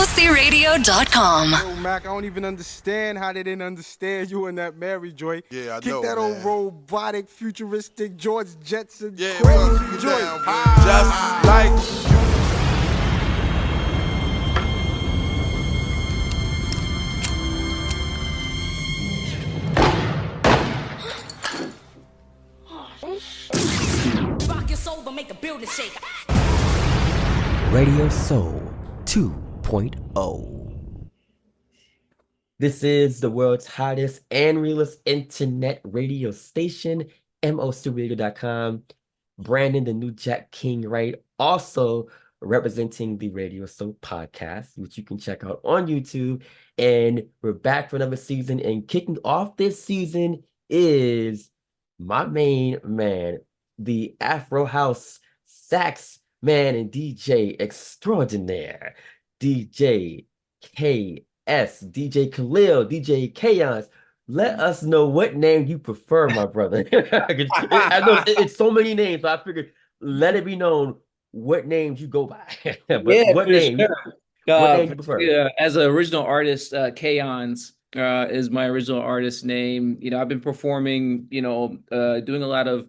AfroHouseRadio.com. Yo, Mac, I don't even understand how they didn't understand you in that Mary joint. Yeah, I Kick know, that old man. robotic, futuristic George Jetson Yeah, crazy bro, get joint. down, bro. Just like Rock your soul, but make the building shake. Radio Soul 2.0. This is the world's hottest and realest internet radio station, mostudio.com. Brandon, the new Jack King Wright, also representing the Radio Soul podcast, which you can check out on YouTube. And we're back for another season. And kicking off this season is my main man, the AfroHouse sax man and DJ extraordinaire, DJ DJ Khalil, DJ KHAONS. Let us know what name you prefer, my brother. I know it's so many names, so I figured let it be known what names you go by. But Yeah, what for name? sure. What name you prefer? As an original artist, KHAONS is my original artist name. I've been performing, doing a lot of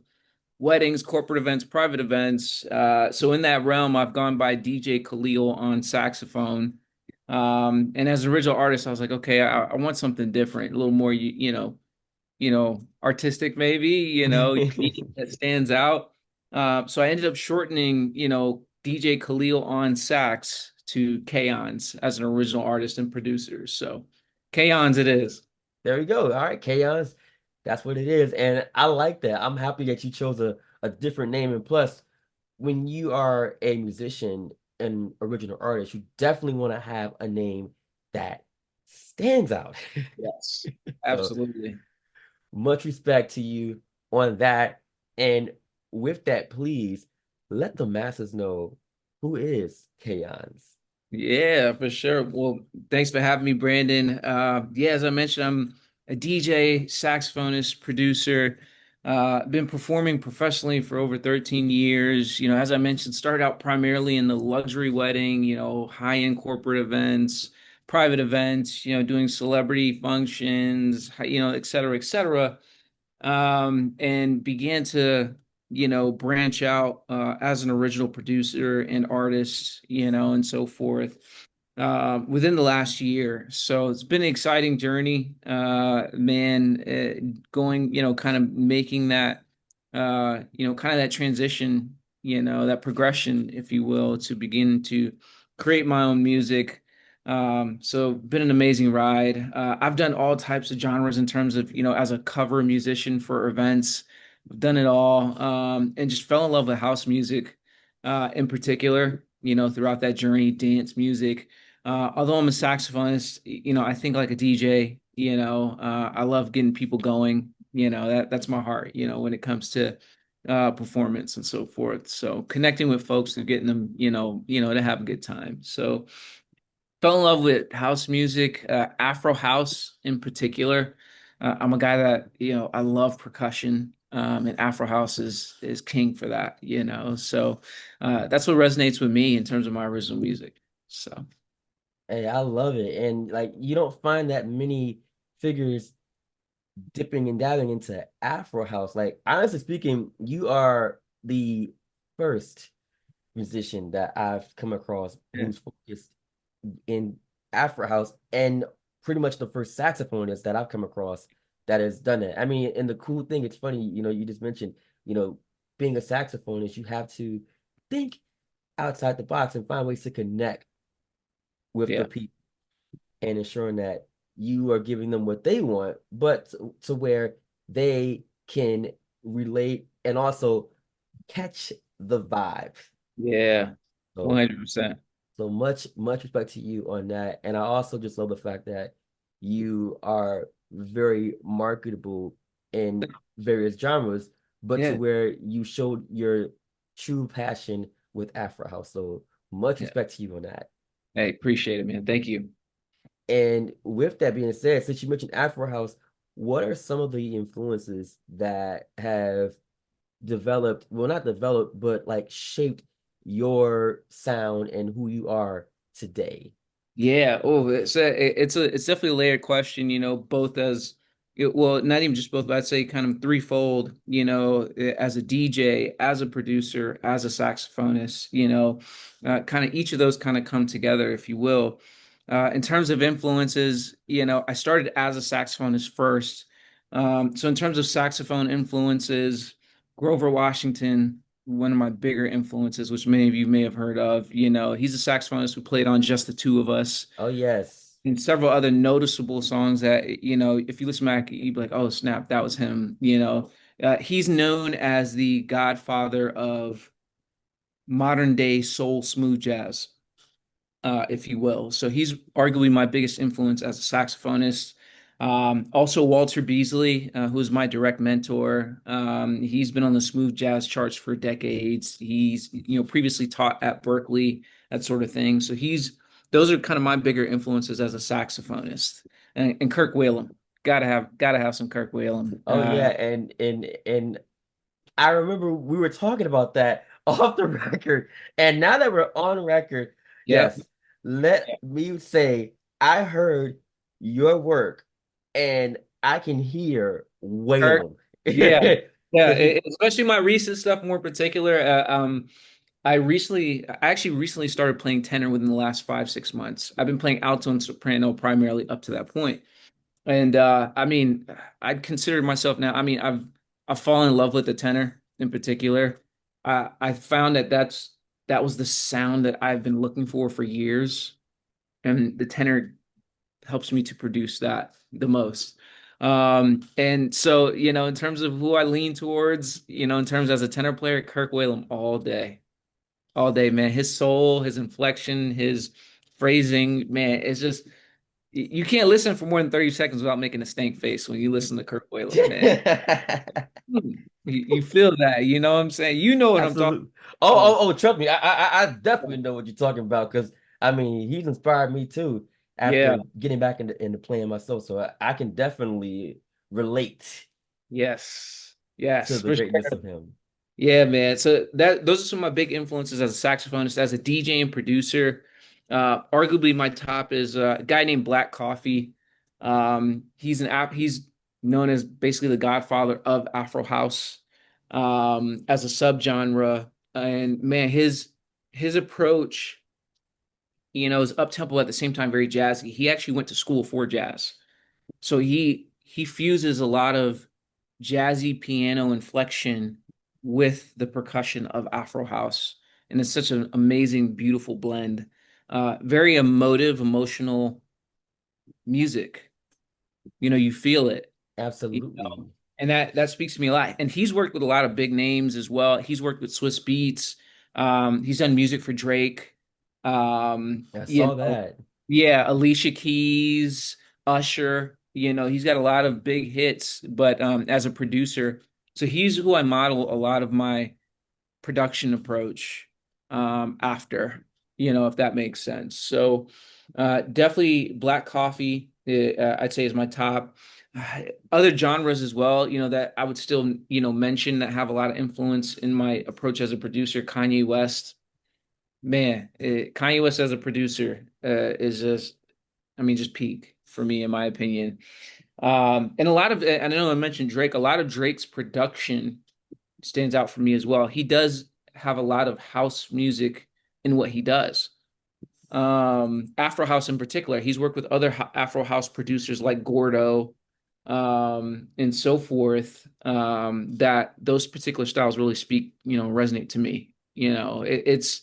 weddings, corporate events, private events. So in that realm, I've gone by DJ Khalil on saxophone. And as an original artist, I was like, okay, I want something different, a little more, artistic, maybe, unique that stands out. So I ended up shortening, DJ Khalil on sax to KHAONS as an original artist and producer. So KHAONS it is. There we go. All right, KHAONS. That's what it is. And I like that. I'm happy that you chose a different name. And plus, when you are a musician and original artist, you definitely want to have a name that stands out. Yes, So, absolutely. much respect to you on that. And with that, please let the masses know who is KHAONS. Yeah, for sure. Well, thanks for having me, Brandon. Yeah, as I mentioned, I'm a DJ, saxophonist, producer. Been performing professionally for over 13 years. As I mentioned, started out primarily in the luxury wedding, high-end corporate events, private events, doing celebrity functions, et cetera, et cetera. And began to branch out as an original producer and artist, and so forth within the last year. So it's been an exciting journey, man, going, kind of making that, kind of that transition, that progression, if you will, to begin to create my own music. So been an amazing ride. I've done all types of genres in terms of, as a cover musician for events. I've done it all, and just fell in love with house music, in particular, throughout that journey, dance music. Although I'm a saxophonist, I think like a DJ, I love getting people going, that's my heart, when it comes to performance and so forth. So connecting with folks and getting them, to have a good time. So fell in love with house music, Afro house in particular. I'm a guy that I love percussion, and Afro house is king for that. So that's what resonates with me in terms of my original music. So Hey, I love it. And like you don't find that many figures dipping and dabbing into Afro house. Like honestly speaking, you are the first musician that I've come across yeah, who's focused in Afro house and pretty much the first saxophonist that I've come across that has done it. I mean, and the cool thing, it's funny, you just mentioned, being a saxophonist, you have to think outside the box and find ways to connect with the yeah, people and ensuring that you are giving them what they want, but to where they can relate and also catch the vibe. yeah, So 100%. so much respect to you on that. And I also just love the fact that you are very marketable in various genres, but to Yeah, where you showed your true passion with Afro House. So much yeah. respect to you on that. Hey, appreciate it, man. Thank you. And with that being said, since you mentioned Afro House, what are some of the influences that have developed, well, not developed, but like shaped your sound and who you are today? Yeah. Oh, it's definitely a layered question, both well, not even just both, but I'd say kind of threefold, as a DJ, as a producer, as a saxophonist, kind of each of those kind of come together, if you will. In terms of influences, I started as a saxophonist first. So in terms of saxophone influences, Grover Washington, one of my bigger influences, which many of you may have heard of. He's a saxophonist who played on Just the Two of Us Oh yes, and several other noticeable songs that, if you listen back, you'd be like, oh, snap, that was him. He's known as the godfather of modern day soul smooth jazz, if you will. So he's arguably my biggest influence as a saxophonist. Also, Walter Beasley, who is my direct mentor. He's been on the smooth jazz charts for decades. He's previously taught at Berkeley, that sort of thing. So those are kind of my bigger influences as a saxophonist. And Kirk Whalum, gotta have some Kirk Whalum. oh yeah, and I remember we were talking about that off the record, and now that we're on record, Yep. yes, let me say I heard your work, and I can hear Kirk, Waylon. yeah, yeah. 'Cause he, Especially my recent stuff, more particular. I actually recently started playing tenor within the last 5, 6 months. I've been playing alto and soprano primarily up to that point. And I mean, I'd consider myself now. I mean, I've fallen in love with the tenor in particular. I found that was the sound that I've been looking for years, and the tenor helps me to produce that the most. And so, in terms of who I lean towards, in terms as a tenor player, Kirk Whalum all day, man. His soul, his inflection, his phrasing, man, it's just you can't listen for more than 30 seconds without making a stank face when you listen to Kirk Whalum, man. You feel that, you know what I'm saying? You know what I'm talking absolutely. Oh, about. trust me, I definitely know what you're talking about because I mean he's inspired me too Yeah, after getting back into playing myself, so I can definitely relate yes, to yes, the for sure. greatness of him. Yeah, man. So those are some of my big influences as a saxophonist, as a DJ and producer. Arguably, my top is a guy named Black Coffee. He's known as basically the godfather of Afro House, as a subgenre. And man, his approach, is up tempo at the same time very jazzy. He actually went to school for jazz, so he fuses a lot of jazzy piano inflection with the percussion of Afro House. And it's such an amazing, beautiful blend. Very emotive, emotional music. You feel it, you Absolutely. know, and that speaks to me a lot. And he's worked with a lot of big names as well. He's worked with Swiss Beats. He's done music for Drake. Um, I you saw know, that. yeah, Alicia Keys, Usher, he's got a lot of big hits, but as a producer, so he's who I model a lot of my production approach after, if that makes sense. So definitely Black Coffee, I'd say is my top. Other genres as well, that I would still, mention that have a lot of influence in my approach as a producer. Kanye West, man, Kanye West as a producer is just, I mean, just peak for me, in my opinion. And a lot of, and I know I mentioned Drake, a lot of Drake's production stands out for me as well. He does have a lot of house music in what he does. Afro House in particular, he's worked with other Afro House producers like Gordo, and so forth. That those particular styles really speak, resonate to me. It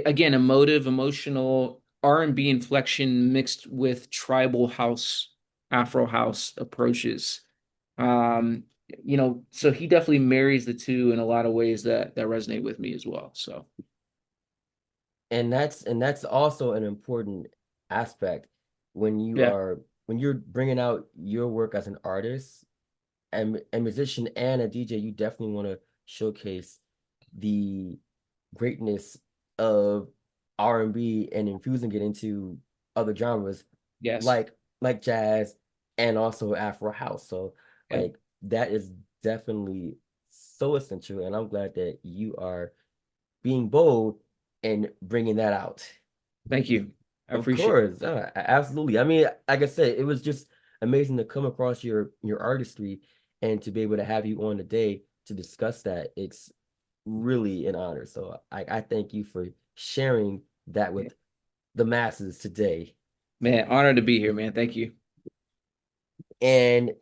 again, emotive, emotional R&B inflection mixed with tribal house, Afro house approaches. Um, so he definitely marries the two in a lot of ways that resonate with me as well. So And that's also an important aspect when yeah, when you're bringing out your work as an artist and a musician and a DJ, you definitely want to showcase the greatness of R&B and infusing it into other genres yes, like jazz and also Afro house. So yeah. like that is definitely so essential, and I'm glad that you are being bold and bringing that out. Thank you. I Of appreciate course, absolutely. I mean, like I said, it was just amazing to come across your artistry and to be able to have you on today to discuss that. It's really an honor. So I thank you for sharing that it. with the masses today. Man, honored to be here, man. Thank you. And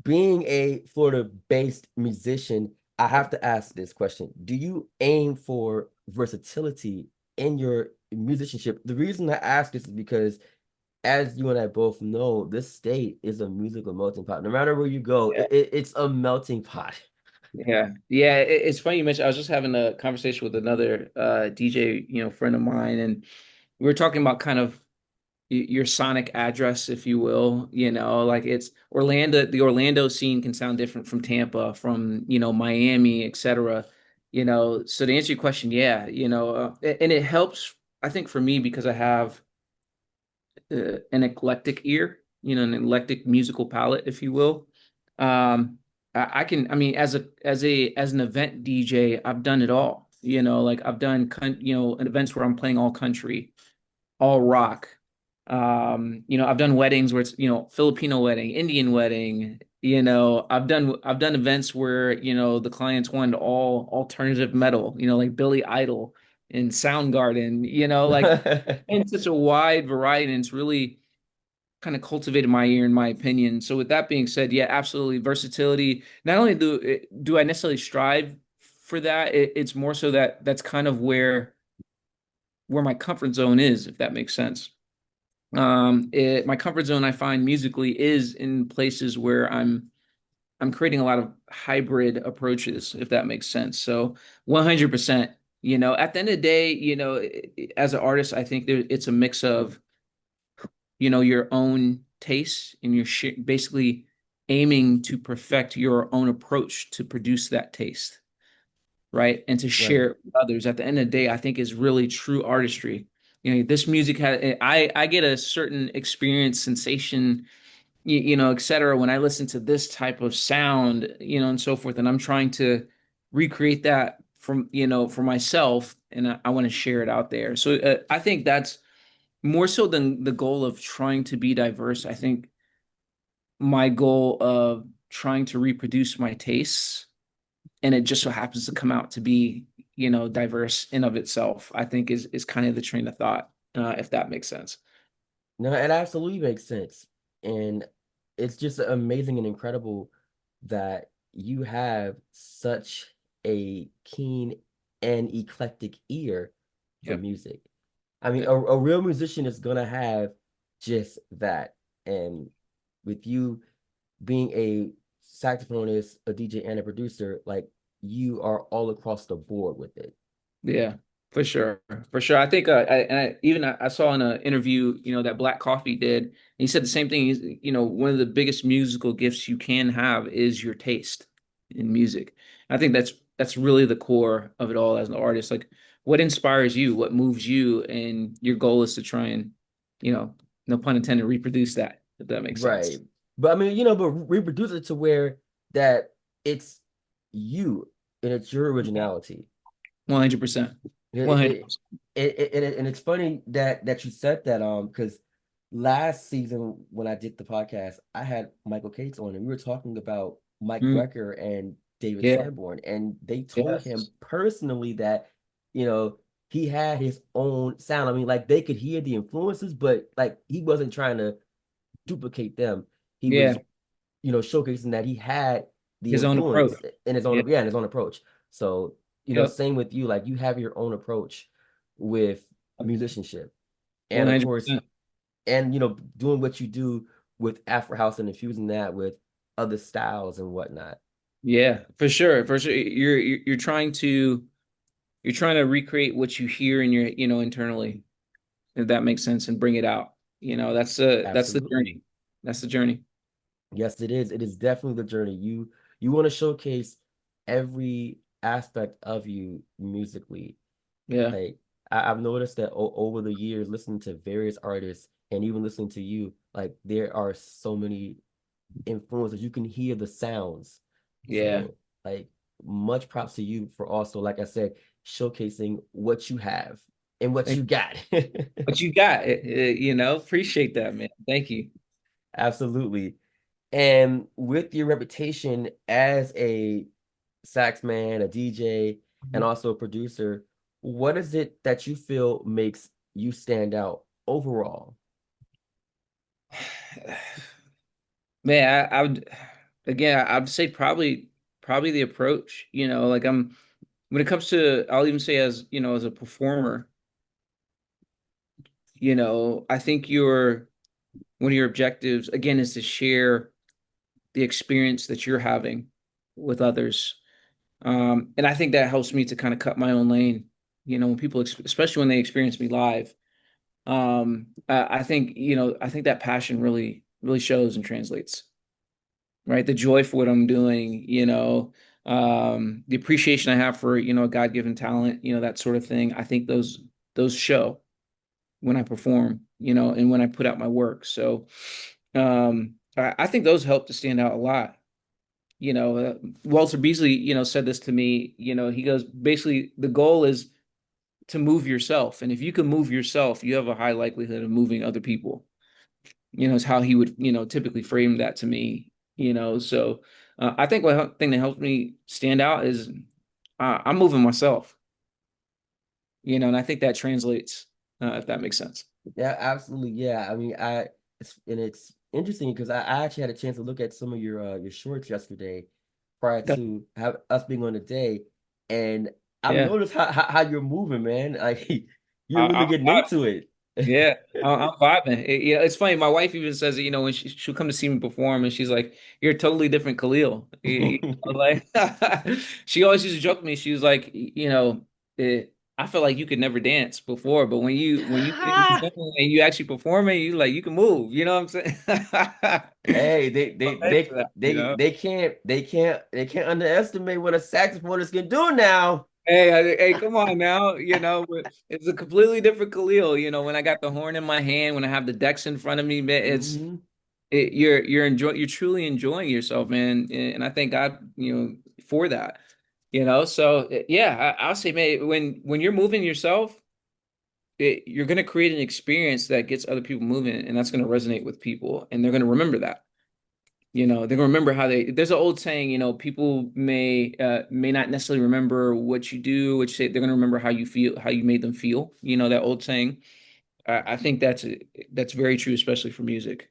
being a Florida-based musician, I have to ask this question. Do you aim for versatility in your musicianship? The reason I ask this is because, as you and I both know, this state is a musical melting pot. No matter where you go, it's a melting pot. Yeah. It's funny you mentioned. I was just having a conversation with another DJ, friend of mine, and we were talking about kind of your sonic address, if you will. Like it's Orlando. The Orlando scene can sound different from Tampa, from Miami, etc. So to answer your question, yeah, and it helps. I think for me because I have an eclectic ear, an eclectic musical palette, if you will. I can, I mean, as an event DJ, I've done it all. Like I've done, events where I'm playing all country, all rock. I've done weddings where it's, Filipino wedding, Indian wedding. I've done events where, the clients wanted all alternative metal, like Billy Idol and Soundgarden, like and such a wide variety, and it's really kind of cultivated my ear, in my opinion. So with that being said, yeah, absolutely versatility. Not only do I necessarily strive for that, it's more so that that's kind of where my comfort zone is, if that makes sense. My comfort zone I find musically is in places where I'm creating a lot of hybrid approaches, if that makes sense. So 100%, at the end of the day, as an artist, I think it's a mix of your own tastes, and you're basically aiming to perfect your own approach to produce that taste, right? And to share Right. it with others. At the end of the day, I think is really true artistry. This music has, I get a certain experience, sensation, et cetera, when I listen to this type of sound, and so forth. And I'm trying to recreate that for myself, and I want to share it out there. So I think that's more so than the goal of trying to be diverse. I think my goal of trying to reproduce my tastes, and it just so happens to come out to be, diverse in of itself, I think is kind of the train of thought, if that makes sense. No, it absolutely makes sense. And it's just amazing and incredible that you have such a keen and eclectic ear for Yep. music. I mean, a real musician is gonna have just that. And with you being a saxophonist, a DJ, and a producer, like you are all across the board with it. Yeah, for sure, for sure. I think I saw in an interview, that Black Coffee did, and he said the same thing. He's, one of the biggest musical gifts you can have is your taste in music. I think that's really the core of it all as an artist. Like, what inspires you, what moves you, and your goal is to try and, no pun intended, reproduce that, if that makes Right. sense. But I mean, but reproduce it to where that it's you and it's your originality. 100%, It, it, 100%. and it's funny that you said that because last season when I did the podcast, I had Michael Cates on and we were talking about Mike Mm, Brecker and David yeah, Sanborn, and they told him yes, personally that you know he had his own sound. I mean, like they could hear the influences, but like he wasn't trying to duplicate them. He yeah, was showcasing that he had the his own approach. influence in his Yeah, own, yeah, in his own approach. So, yep, same with you, like you have your own approach with musicianship. And of course, 100%. and doing what you do with AfroHouse and infusing that with other styles and whatnot. Yeah, for sure. For sure. You're trying to recreate what you hear in your, internally, if that makes sense, and bring it out. That's the Absolutely. journey. That's the journey. Yes, it is. It is definitely the journey. You want to showcase every aspect of you musically. Yeah. Like I've noticed that over the years, listening to various artists and even listening to you, like there are so many influences. You can hear the sounds. Yeah. So like much props to you for also, like I said, showcasing what you have and what you got. What you got, appreciate that, man. Thank you. Absolutely. And with your reputation as a sax man, a DJ, and also a producer, what is it that you feel makes you stand out overall? Man, I would again, I would say probably the approach, like when it comes to, I'll even say as, as a performer, I think one of your objectives again is to share the experience that you're having with others. And I think that helps me to kind of cut my own lane, when people, especially when they experience me live. I think that passion really, really shows and translates, right? The joy for what I'm doing, the appreciation I have for, a God-given talent, that sort of thing. I think those show when I perform, and when I put out my work. So I think those help to stand out a lot. Walter Beasley, said this to me, he goes, basically the goal is to move yourself. And if you can move yourself, you have a high likelihood of moving other people, is how he would, typically frame that to me, so I think one thing that helps me stand out is I'm moving myself, and I think that translates, if that makes sense. Yeah, absolutely. Yeah. I mean, it's interesting because I actually had a chance to look at some of your shorts yesterday prior to have us being on the day, and I've Yeah. noticed how you're moving, man. Like you're really I, getting into it. Yeah, I'm vibing. It's funny. My wife even says it, when she'll come to see me perform, and she's like, "You're a totally different Khalil." Like she always used to joke with me. She was like, I felt like you could never dance before, but when you get in the zone and you actually performing, you can move. You know what I'm saying? Hey, I'm thankful for that, they can't underestimate what a saxophonist can do now. Hey, come on now. It's a completely different Khalil. When I got the horn in my hand, when I have the decks in front of me, man, Hmm. you're truly enjoying yourself, man. And I thank God, for that. So yeah, I'll say, man, when you're moving yourself, you're gonna create an experience that gets other people moving, and that's gonna resonate with people, and they're gonna remember that. They're gonna remember how there's an old saying, people may not necessarily remember what you do, which say they're gonna remember how you feel, how you made them feel. That old saying. I think that's very true, especially for music.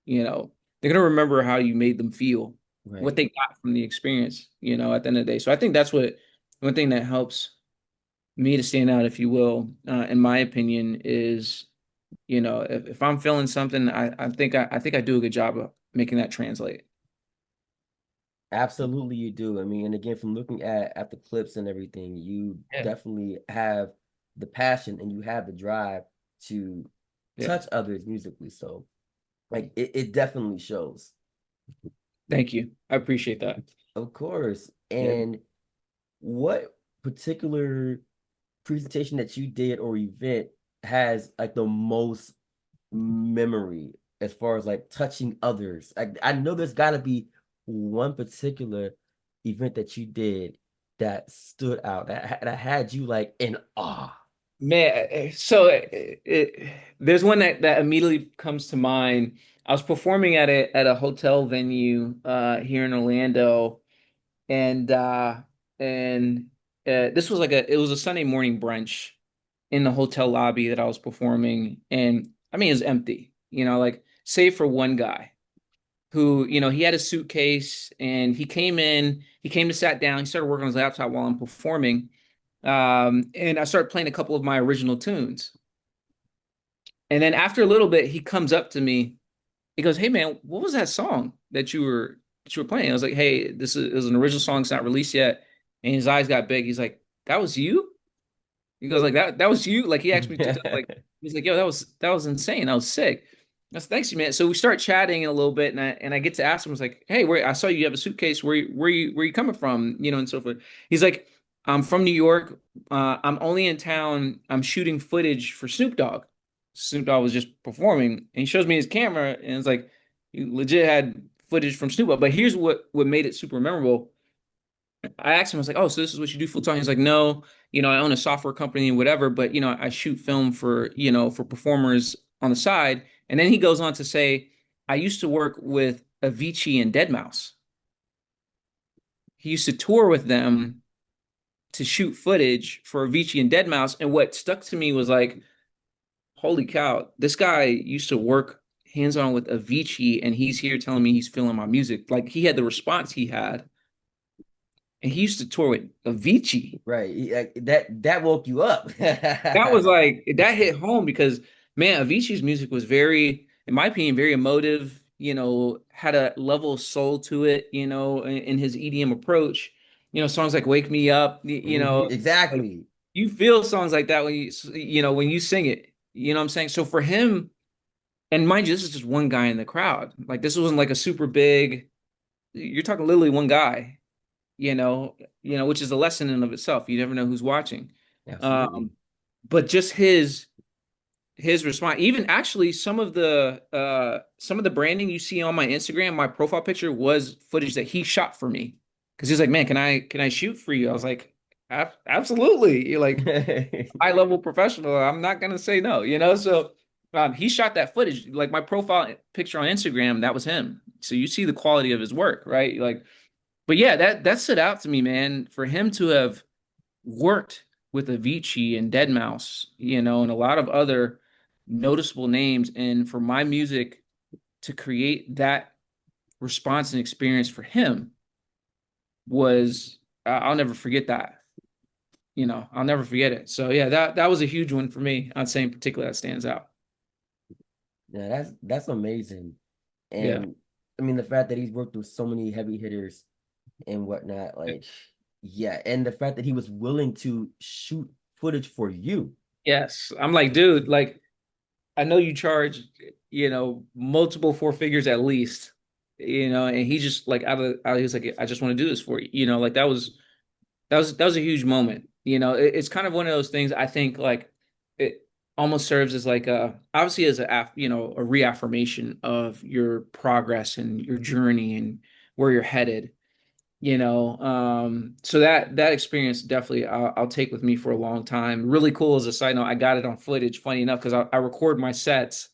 They're gonna remember how you made them feel, what Right. they got from the experience, at the end of the day. So I think that's what one thing that helps me to stand out, if you will, in my opinion, is, if I'm feeling something, I think I do a good job of making that translate. Absolutely, you do. I mean, and again, from looking at the clips and everything, you Yeah. definitely have the passion and you have the drive to Yeah. touch others musically. So, like, it definitely shows. Thank you. I appreciate that. Of course. Yeah. And what particular presentation that you did or event has like the most memory as far as like touching others? I know there's got to be one particular event that you did that stood out that had you like in awe. Man, so there's one that immediately comes to mind. I was performing at a hotel venue here in Orlando, and this was it was a Sunday morning brunch in the hotel lobby that I was performing, and I mean it was empty, like save for one guy who, he had a suitcase, and he came to sat down, he started working on his laptop while I'm performing, and I started playing a couple of my original tunes. And then after a little bit, he comes up to me. He goes, "Hey man, what was that song that you were playing?" I was like, "Hey, this is an original song. It's not released yet." And his eyes got big. He's like, "That was you?" He goes like that was you? Like he asked me to tell, like he's like, "Yo, that was insane. That was sick." I said, "Thanks, man." So we start chatting a little bit, and I get to ask him, I was like, "Hey, where I saw you have a suitcase. Where you coming from?" And so forth. He's like, "I'm from New York. I'm only in town. I'm shooting footage for Snoop Dogg." Snoop Dogg was just performing, and he shows me his camera, and it's like he legit had footage from Snoop Dogg. But here's what made it super memorable. I asked him, I was like, oh, so this is what you do full time? He's like, no, I own a software company, whatever, but I shoot film for, for performers on the side. And then he goes on to say, I used to work with Avicii and Deadmau5. He used to tour with them to shoot footage for Avicii and Deadmau5. And what stuck to me was like, holy cow, this guy used to work hands-on with Avicii, and he's here telling me he's feeling my music. Like he had the response he had, and he used to tour with Avicii. Right. That woke you up. That was like that hit home because man, Avicii's music was very, in my opinion, very emotive. Had a level of soul to it. In his EDM approach. Songs like "Wake Me Up." Like Exactly. you feel songs like that when when you sing it. You know what I'm saying? So for him, and mind you, this is just one guy in the crowd. Like this wasn't like a super big. You're talking literally one guy. Which is a lesson in and of itself. You never know who's watching. Absolutely. Um, but just his response, even actually some of the branding you see on my Instagram, my profile picture was footage that he shot for me. Because he's like, man, can I shoot for you? I was like, Absolutely. You're like high level professional. I'm not gonna say no. So he shot that footage. Like my profile picture on Instagram, that was him. So you see the quality of his work, right? Like, but yeah, that stood out to me, man. For him to have worked with Avicii and Deadmau5, and a lot of other noticeable names, and for my music to create that response and experience for him was I'll never forget that. I'll never forget it. So yeah, that was a huge one for me. I'd say in particular that stands out. Yeah, that's amazing. Yeah. And I mean the fact that he's worked with so many heavy hitters and whatnot, like yeah, and the fact that he was willing to shoot footage for you. Yes. I'm like, dude, like I know you charge, multiple four figures at least, and he just like he was like, I just want to do this for you. Like that was a huge moment. It's kind of one of those things I think like it almost serves as like obviously as a reaffirmation of your progress and your journey and where you're headed. So that experience definitely I'll take with me for a long time. Really cool as a side note, I got it on footage, funny enough, because I record my sets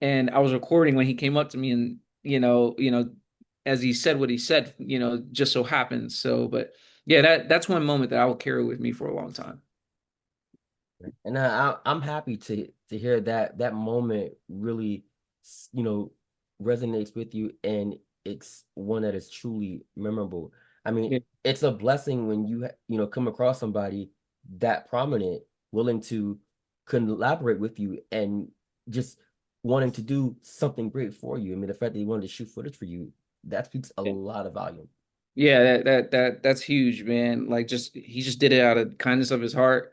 and I was recording when he came up to me and as he said what he said, just so happens. So, but yeah, that's one moment that I will carry with me for a long time. And I'm happy to hear that that moment really, you know, resonates with you, and it's one that is truly memorable. I mean, Yeah, it's a blessing when come across somebody that prominent, willing to collaborate with you and just wanting to do something great for you. I mean, the fact that he wanted to shoot footage for you, that speaks a lot of volume. yeah, that's huge, man. Like just he just did it out of kindness of his heart.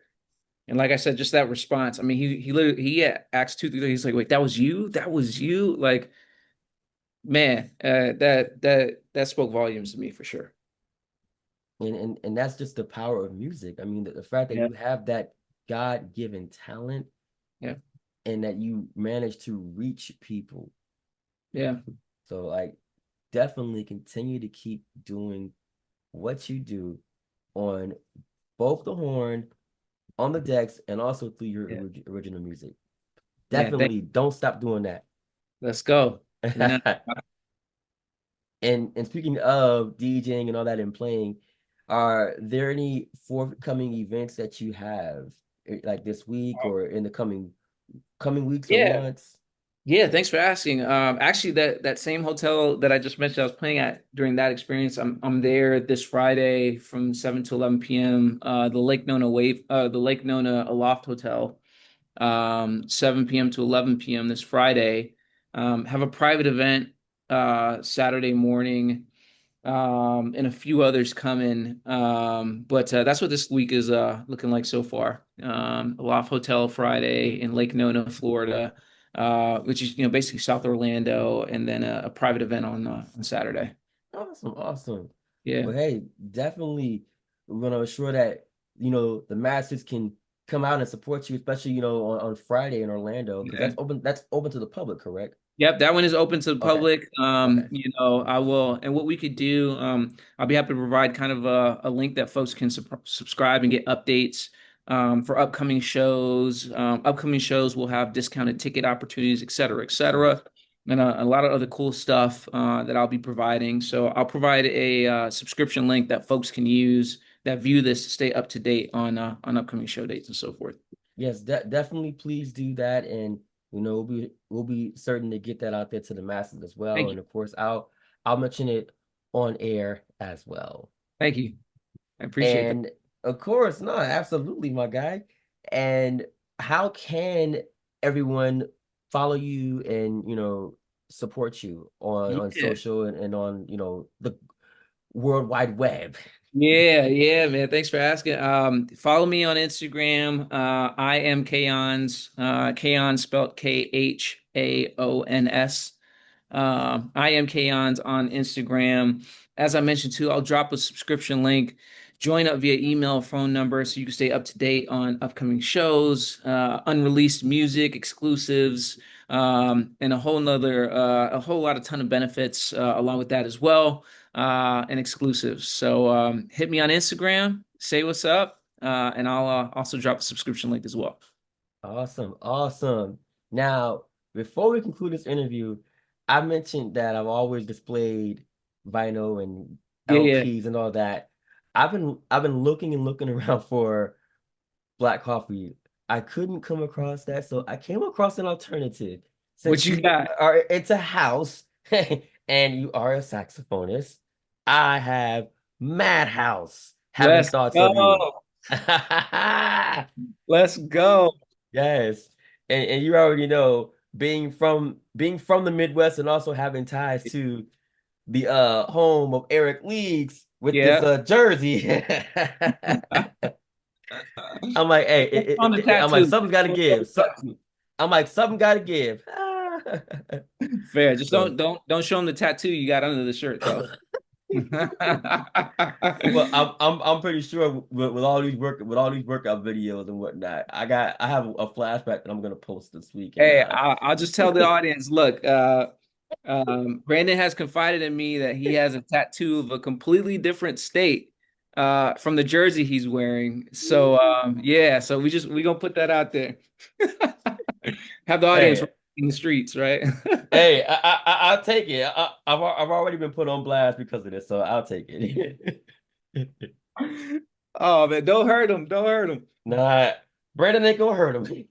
And like I said, just that response. I mean, he literally asked 2 3. He's like, wait, that was you? That was you? Like, man, that spoke volumes to me for sure. And that's just the power of music. I mean, the fact that Yeah, you have that God-given talent yeah, and that you manage to reach people. yeah, So like definitely continue to keep doing what you do on both the horn, on the decks, and also through your yeah, original music. man. Definitely don't stop doing that. Let's go. No, And speaking of DJing and all that and playing, are there any forthcoming events that you have like this week or in the coming weeks or yeah, months? yeah. Thanks for asking. Actually, that same hotel that I just mentioned, I was playing at during that experience. I'm there this Friday from 7 to 11 p.m. The Lake Nona Aloft Hotel. 7 p.m. to 11 p.m. this Friday. Have a private event Saturday morning, and a few others coming. But that's what this week is looking like so far. A Loft Hotel Friday in Lake Nona, Florida, which is basically South Orlando, and then a private event on Saturday. Awesome, awesome. Yeah, Well, hey, definitely we're gonna ensure that the masters can come out and support you, especially, you know, on Friday in Orlando, because Yeah. that's open to the public, correct? Yep, that one is open to the Okay. public. Okay. You know, I will, and what we could do, I'll be happy to provide kind of a link that folks can subscribe and get updates for upcoming shows. Upcoming shows will have discounted ticket opportunities, et cetera, and a lot of other cool stuff that I'll be providing. So I'll provide a subscription link that folks can use that view this to stay up to date on upcoming show dates and so forth. Yes, definitely please do that. And you know, we'll be certain to get that out there to the masses as well. Thank And you. of course, I'll mention it on air as well. Thank you. I appreciate that. And of course, no, absolutely, my guy. And how can everyone follow you and, you know, support you on Yeah. social and on, you know, the World Wide Web? Yeah, man. Thanks for asking. Follow me on Instagram. I am KHAONS. KHAONS spelled KHAONS. I am KHAONS on Instagram. As I mentioned too, I'll drop a subscription link. Join up via email, phone number, so you can stay up to date on upcoming shows, unreleased music, exclusives, and a whole lot of ton of benefits along with that as well, and exclusives. So hit me on Instagram, say what's up, and I'll also drop a subscription link as well. Awesome, awesome. Now, before we conclude this interview, I mentioned that I've always displayed vinyl and Yeah, yeah. LPs and all that. I've been looking and looking around for black coffee. I couldn't come across that, so I came across an alternative. What Since you you got? are it's a house and you are a saxophonist, I have Madhouse having Let's thoughts of you. go. Let's go. Yes. And you already know being from the Midwest and also having ties to the home of Eric Leeds with this Yeah. jersey. I'm like, hey, On the I'm like, tattoo. something's got to give. So, I'm like, something got to give. Fair. Just So, don't show them the tattoo you got under the shirt though. well, I'm pretty sure with all these workout videos and whatnot, I have a flashback that I'm gonna post this week, and Hey, I'll just tell the audience, look, Brandon has confided in me that he has a tattoo of a completely different state from the jersey he's wearing. So yeah, so we gonna put that out there. Have the audience hey, in the streets, right? hey, I'll take it. I've already been put on blast because of this, so I'll take it. Oh man, don't hurt him. Don't hurt him. Nah, Brandon ain't gonna hurt him.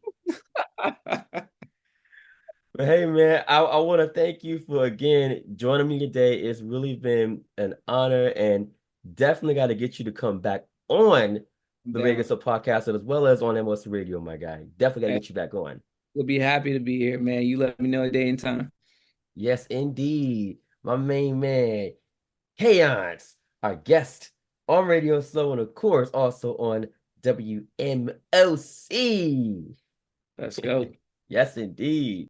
But hey, man, I want to thank you for again joining me today. It's really been an honor, and definitely got to get you to come back on the Radio Down. Soul podcast as well as on MOS Radio, my guy. Definitely got to Hey, get you back on. we'll be happy to be here, man. You let me know a day and time. Yes, indeed. My main man, KHAONS, our guest on Radio Soul, and of course also on WMOC. Let's go. Yes, indeed.